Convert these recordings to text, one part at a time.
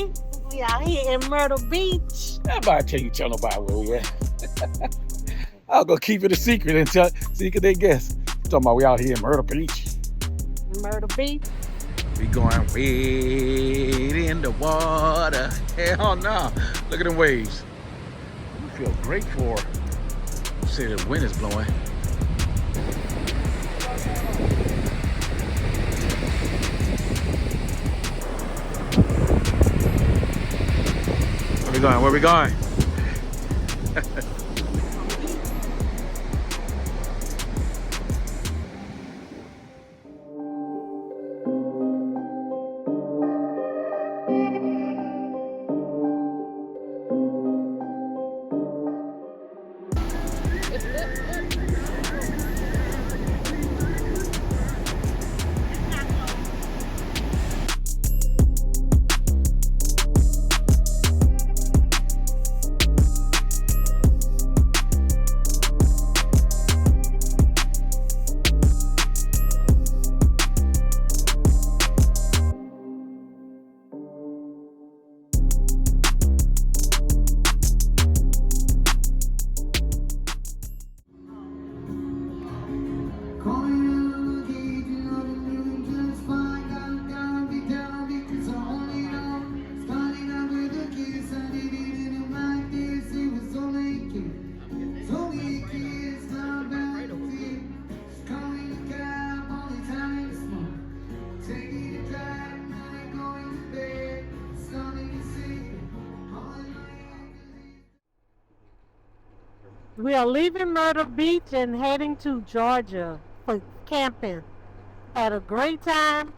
everybody. We out here in Myrtle Beach. Everybody tell you, tell nobody where we at. I'll go keep it a secret and tell, see if they guess. Talking about we out here in Myrtle Beach. Myrtle Beach. We going wade in the water. Hell no. Look at them waves. We feel great for. Say the wind is blowing. Where we going? Where we going? We are leaving Myrtle Beach and heading to Georgia for camping. Had a great time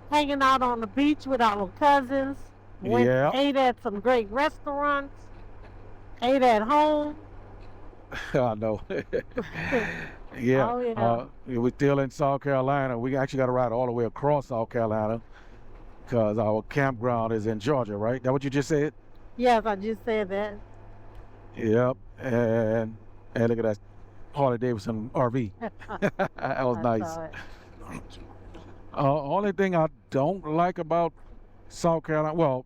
hanging out on the beach with our cousins. Ate at some great restaurants. Ate at home. I know. Yeah. Oh, yeah. We're still in South Carolina. We actually got to ride all the way across South Carolina because our campground is in Georgia, right? That what you just said? Yes, I just said that. Yep. And look at that Harley Davidson RV. That was nice. Only thing I don't like about South Carolina, well,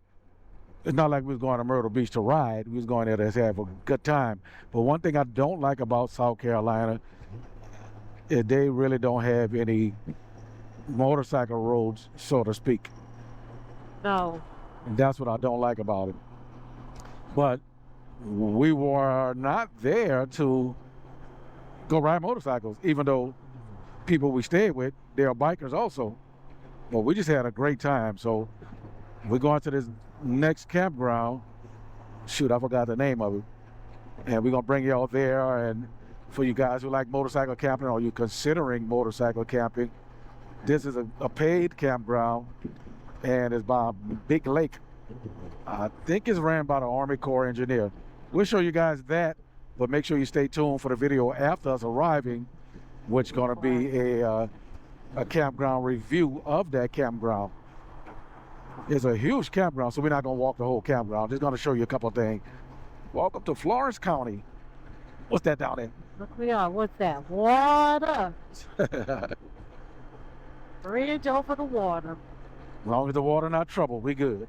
it's not like we was going to Myrtle Beach to ride. We was going there to have a good time. But one thing I don't like about South Carolina is they really don't have any motorcycle roads, so to speak. No. And that's what I don't like about it. But we were not there to go ride motorcycles, even though people we stayed with, they are bikers also. But we just had a great time. So we're going to this next campground. Shoot, I forgot the name of it. And we're going to bring y'all there. And for you guys who like motorcycle camping or you're considering motorcycle camping, this is a paid campground and it's by a big lake. I think it's ran by the Army Corps engineer. We'll show you guys that, but make sure you stay tuned for the video after us arriving, which is going to be a campground review of that campground. It's a huge campground, so we're not going to walk the whole campground. Just going to show you a couple of things. Welcome to Florence County. What's that down there? Look, we are. What's that? Water. Bridge over the water. As long as the water not trouble, we good.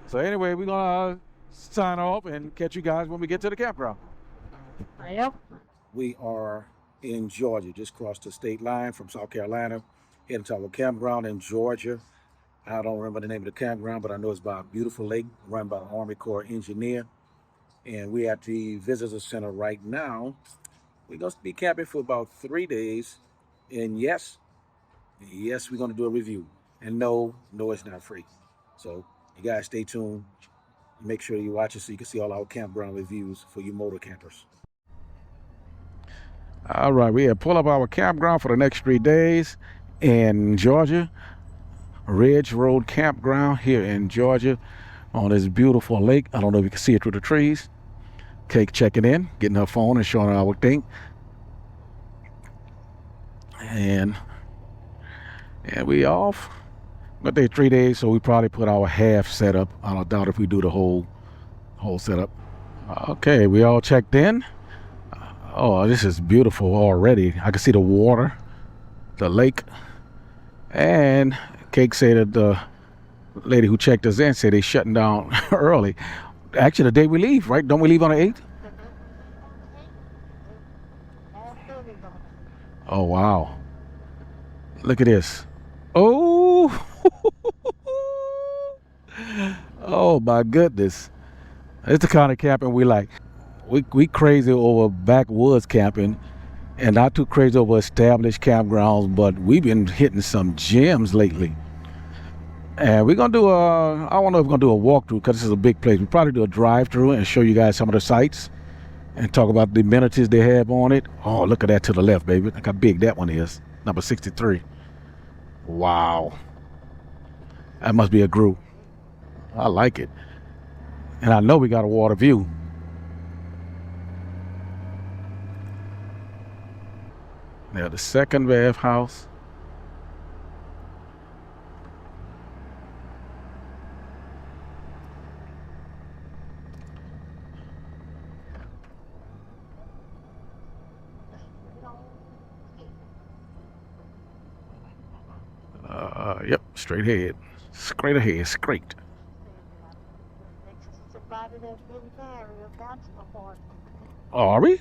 So anyway, we're going to sign off and catch you guys when we get to the campground. Yep. We are in Georgia, just crossed the state line from South Carolina, heading to our campground in Georgia. I don't remember the name of the campground, but I know it's by a beautiful lake run by the Army Corps engineer. And we're at the visitor center right now. We're going to be camping for about 3 days. And yes, we're going to do a review. And no, it's not free. So you guys stay tuned. Make sure you watch it so you can see all our campground reviews for you motor campers. All right, we have pulled up our campground for the next 3 days in Georgia. Ridge Road Campground here in Georgia on this beautiful lake. I don't know if you can see it through the trees. Kate checking in, getting her phone and showing her our thing. And we off. But they 3 days, so we probably put our half setup. I don't doubt if we do the whole setup. Okay, we all checked in. Oh, this is beautiful already. I can see the water, the lake, and Cake said that lady who checked us in said they shutting down early. Actually, the day we leave, right? Don't we leave on the 8th? Oh, wow. Look at this. Oh, oh my goodness. It's the kind of camping we like. We crazy over backwoods camping and not too crazy over established campgrounds, but we've been hitting some gems lately. And we're gonna do I don't know if we're gonna do a walkthrough because this is a big place. We'll probably do a drive-through and show you guys some of the sites and talk about the amenities they have on it. Oh, look at that to the left, baby. Look how big that one is. Number 63. Wow. That must be a group. I like it. And I know we got a water view. Now the second Rev house. Yep, straight ahead. Straight ahead, straight. Oh, are we?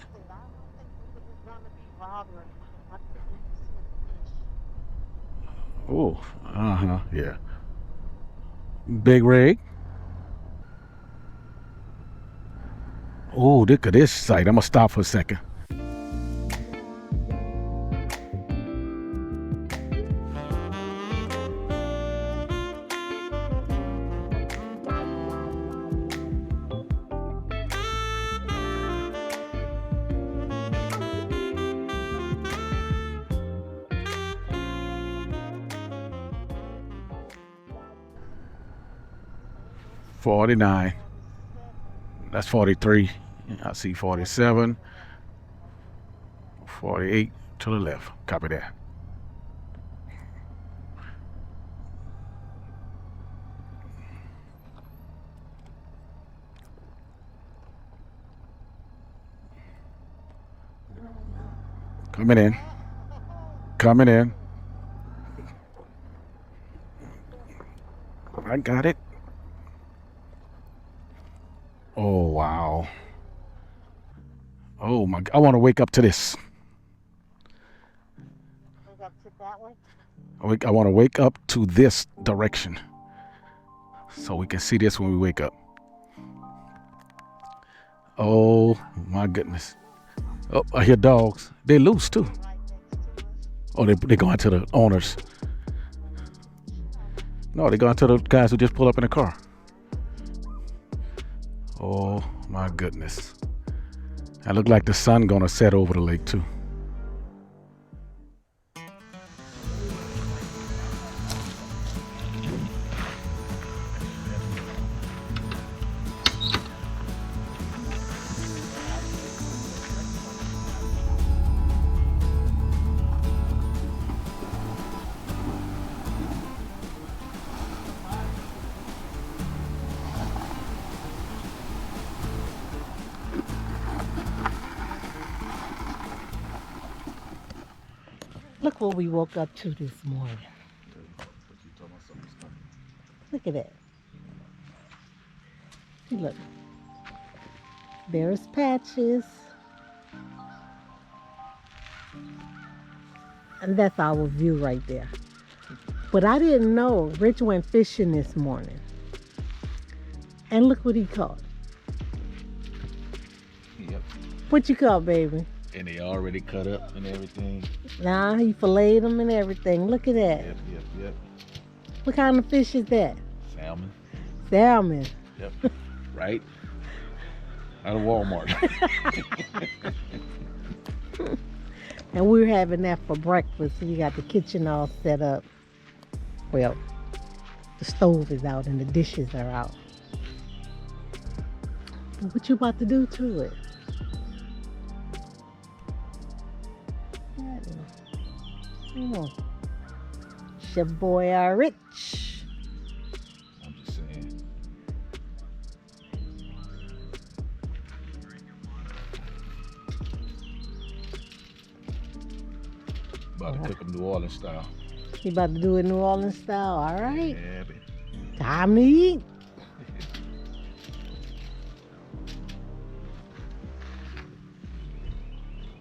Oh, yeah. Big rig. Oh, look at this site. I'm gonna stop for a second. $49. That's 43. I see 47. 48 to the left. Copy that. Coming in. Coming in. I got it. Oh, wow. Oh, my. I want to wake up to this. Wake up to that one? I want to wake up to this direction so we can see this when we wake up. Oh, my goodness. Oh, I hear dogs. They loose, too. Oh, they going to the owners. No, they going to the guys who just pull up in the car. Oh, my goodness. It look like the sun going to set over the lake, too. Look what we woke up to this morning. Look at that. Look. There's Patches. And that's our view right there. But I didn't know Rich went fishing this morning. And look what he caught. Yep. What you caught, baby? And they already cut up and everything. Nah, he filleted them and everything. Look at that. Yep. What kind of fish is that? Salmon. Salmon. Yep. Right? Out of Walmart. And we were having that for breakfast. So you got the kitchen all set up. Well, the stove is out and the dishes are out. But what you about to do to it? Come on. It's your boy Rich. I'm just saying. About to cook them New Orleans style. You about to do it New Orleans style, all right? Yeah, baby. Time to eat.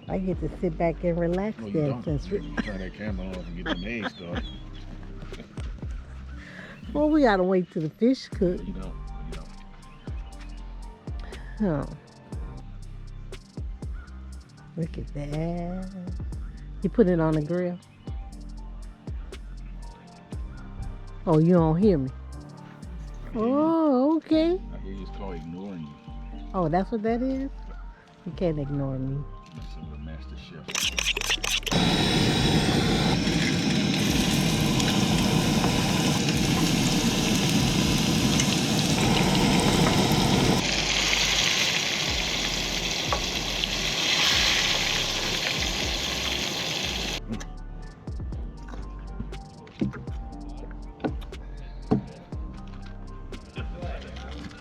I get to sit back and relax No, you then. don't. Since You turn that camera off and get them eggs started. well, we gotta wait till the fish cook. You don't. You don't. Oh, look at that. You put it on the grill. Oh, you don't hear me. Oh, okay. I hear you call ignoring you. Oh, that's what that is? You can't ignore me. That's some of the master chef.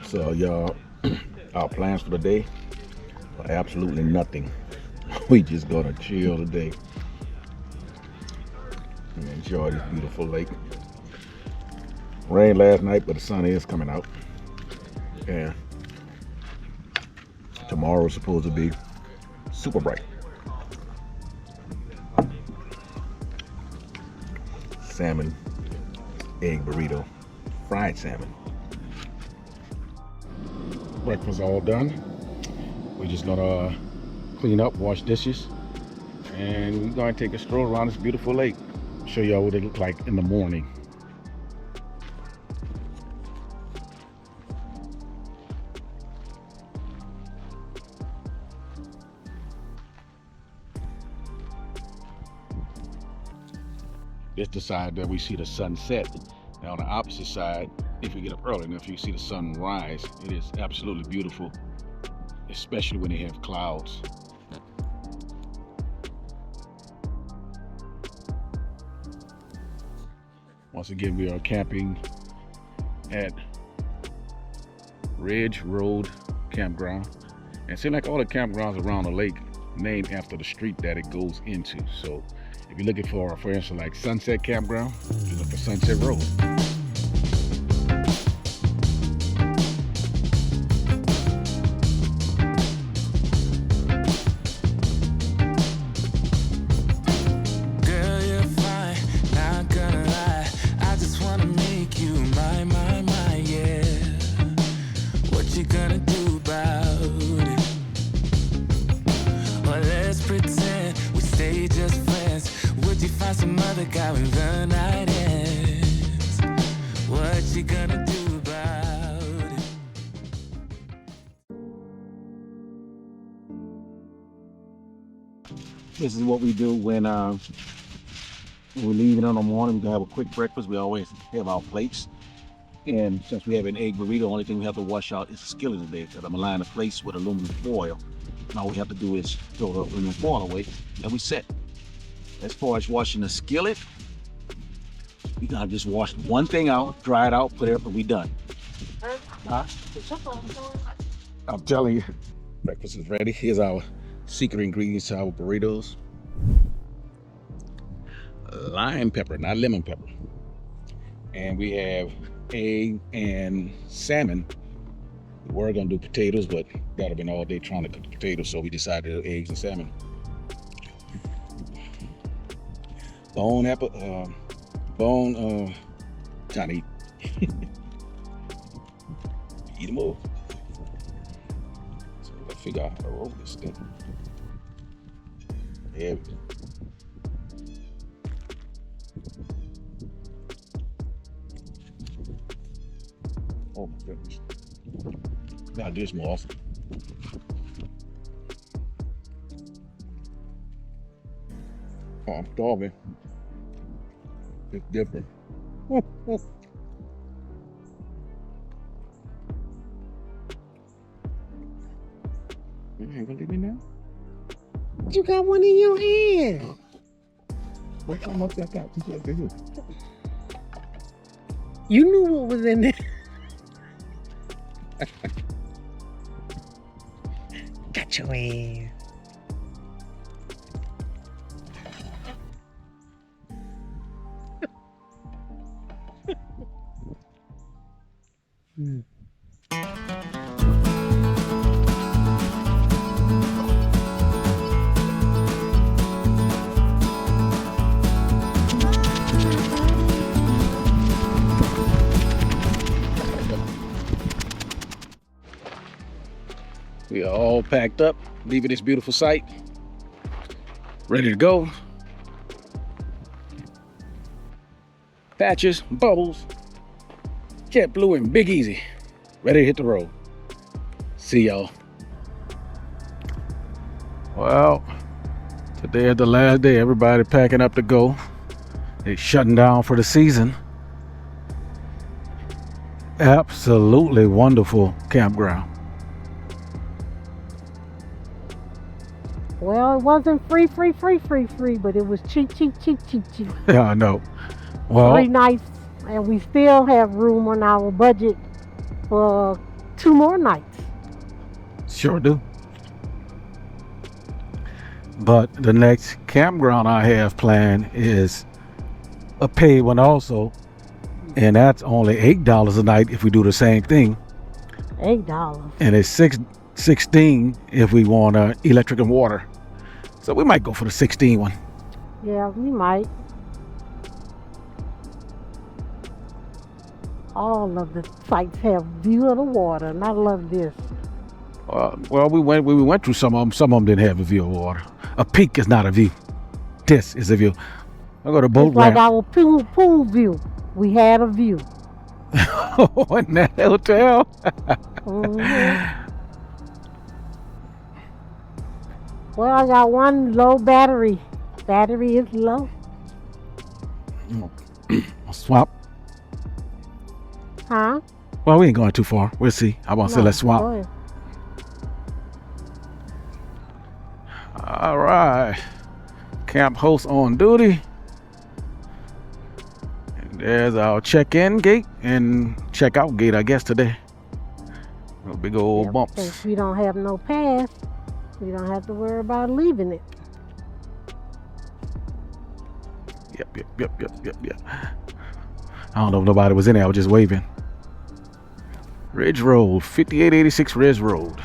So y'all, our plans for the day are absolutely nothing. We just gonna chill today and enjoy this beautiful lake. Rained last night, but the sun is coming out. And tomorrow's supposed to be super bright. Salmon, egg burrito, fried salmon. Breakfast all done. We're just gonna clean up, wash dishes, and we're gonna take a stroll around this beautiful lake. Show y'all what it look like in the morning. This the side that we see the sunset. Now on the opposite side, if you get up early enough, you see the sun rise. It is absolutely beautiful, especially when they have clouds. Once again, we are camping at Ridge Road Campground. And it seems like all the campgrounds around the lake named after the street that it goes into. So if you're looking for instance, like Sunset Campground, you look for Sunset Road. Guy when the night ends, what you gonna do about it? This is what we do when we're leaving in the morning. We're gonna have a quick breakfast. We always have our plates. And since we have an egg burrito, the only thing we have to wash out is the skillet today, because I'm gonna line the plates with aluminum foil. And all we have to do is throw the aluminum foil away, and we set. As far as washing the skillet, we gotta just wash one thing out, dry it out, put it up, and we done. Huh? I'm telling you, breakfast is ready. Here's our secret ingredients to our burritos. Lime pepper, not lemon pepper. And we have egg and salmon. We were gonna do potatoes, but that'd have been all day trying to cook the potatoes, so we decided to do eggs and salmon. Bone apple, trying to eat. Eat them all. So we gotta figure out how to roll this thing. There we go. Oh my goodness. Gotta do this more often. Oh, I'm starving. It's different. You ain't gonna leave me now? You got one in your hand. What time up that got? You knew what was in there. Got your ass. We are all packed up, leaving this beautiful site, ready to go. Patches, Bubbles, JetBlue, and Big Easy, ready to hit the road. See y'all. Well, today is the last day. Everybody packing up to go. They're shutting down for the season. Absolutely wonderful campground. Well, it wasn't free, but it was cheap. Yeah, I know. Well, 3 nights, and we still have room on our budget for 2 more nights. sure do. But the next campground I have planned is a paid one also. And that's only $8 a night if we do the same thing. $8. And it's $16 if we want electric and water. So we might go for the 16 one. Yeah, we might. All of the sites have view of the water, and I love this. Well, we went through some of them. Some of them didn't have a view of water. A peak is not a view. This is a view. I go to boat It's like ramp. our pool view. We had a view. In that hotel. Mhm. Well, I got one low battery. Battery is low. Swamp. Huh? Well, we ain't going too far. We'll see. I want to say let's swamp. Go ahead. All right. Camp host on duty. And there's our check-in gate and check-out gate, I guess, today. No big old Yep, bumps. Since we don't have no pass, we don't have to worry about leaving it. Yep. I don't know if nobody was in there. I was just waving. Ridge Road, 5886 Ridge Road.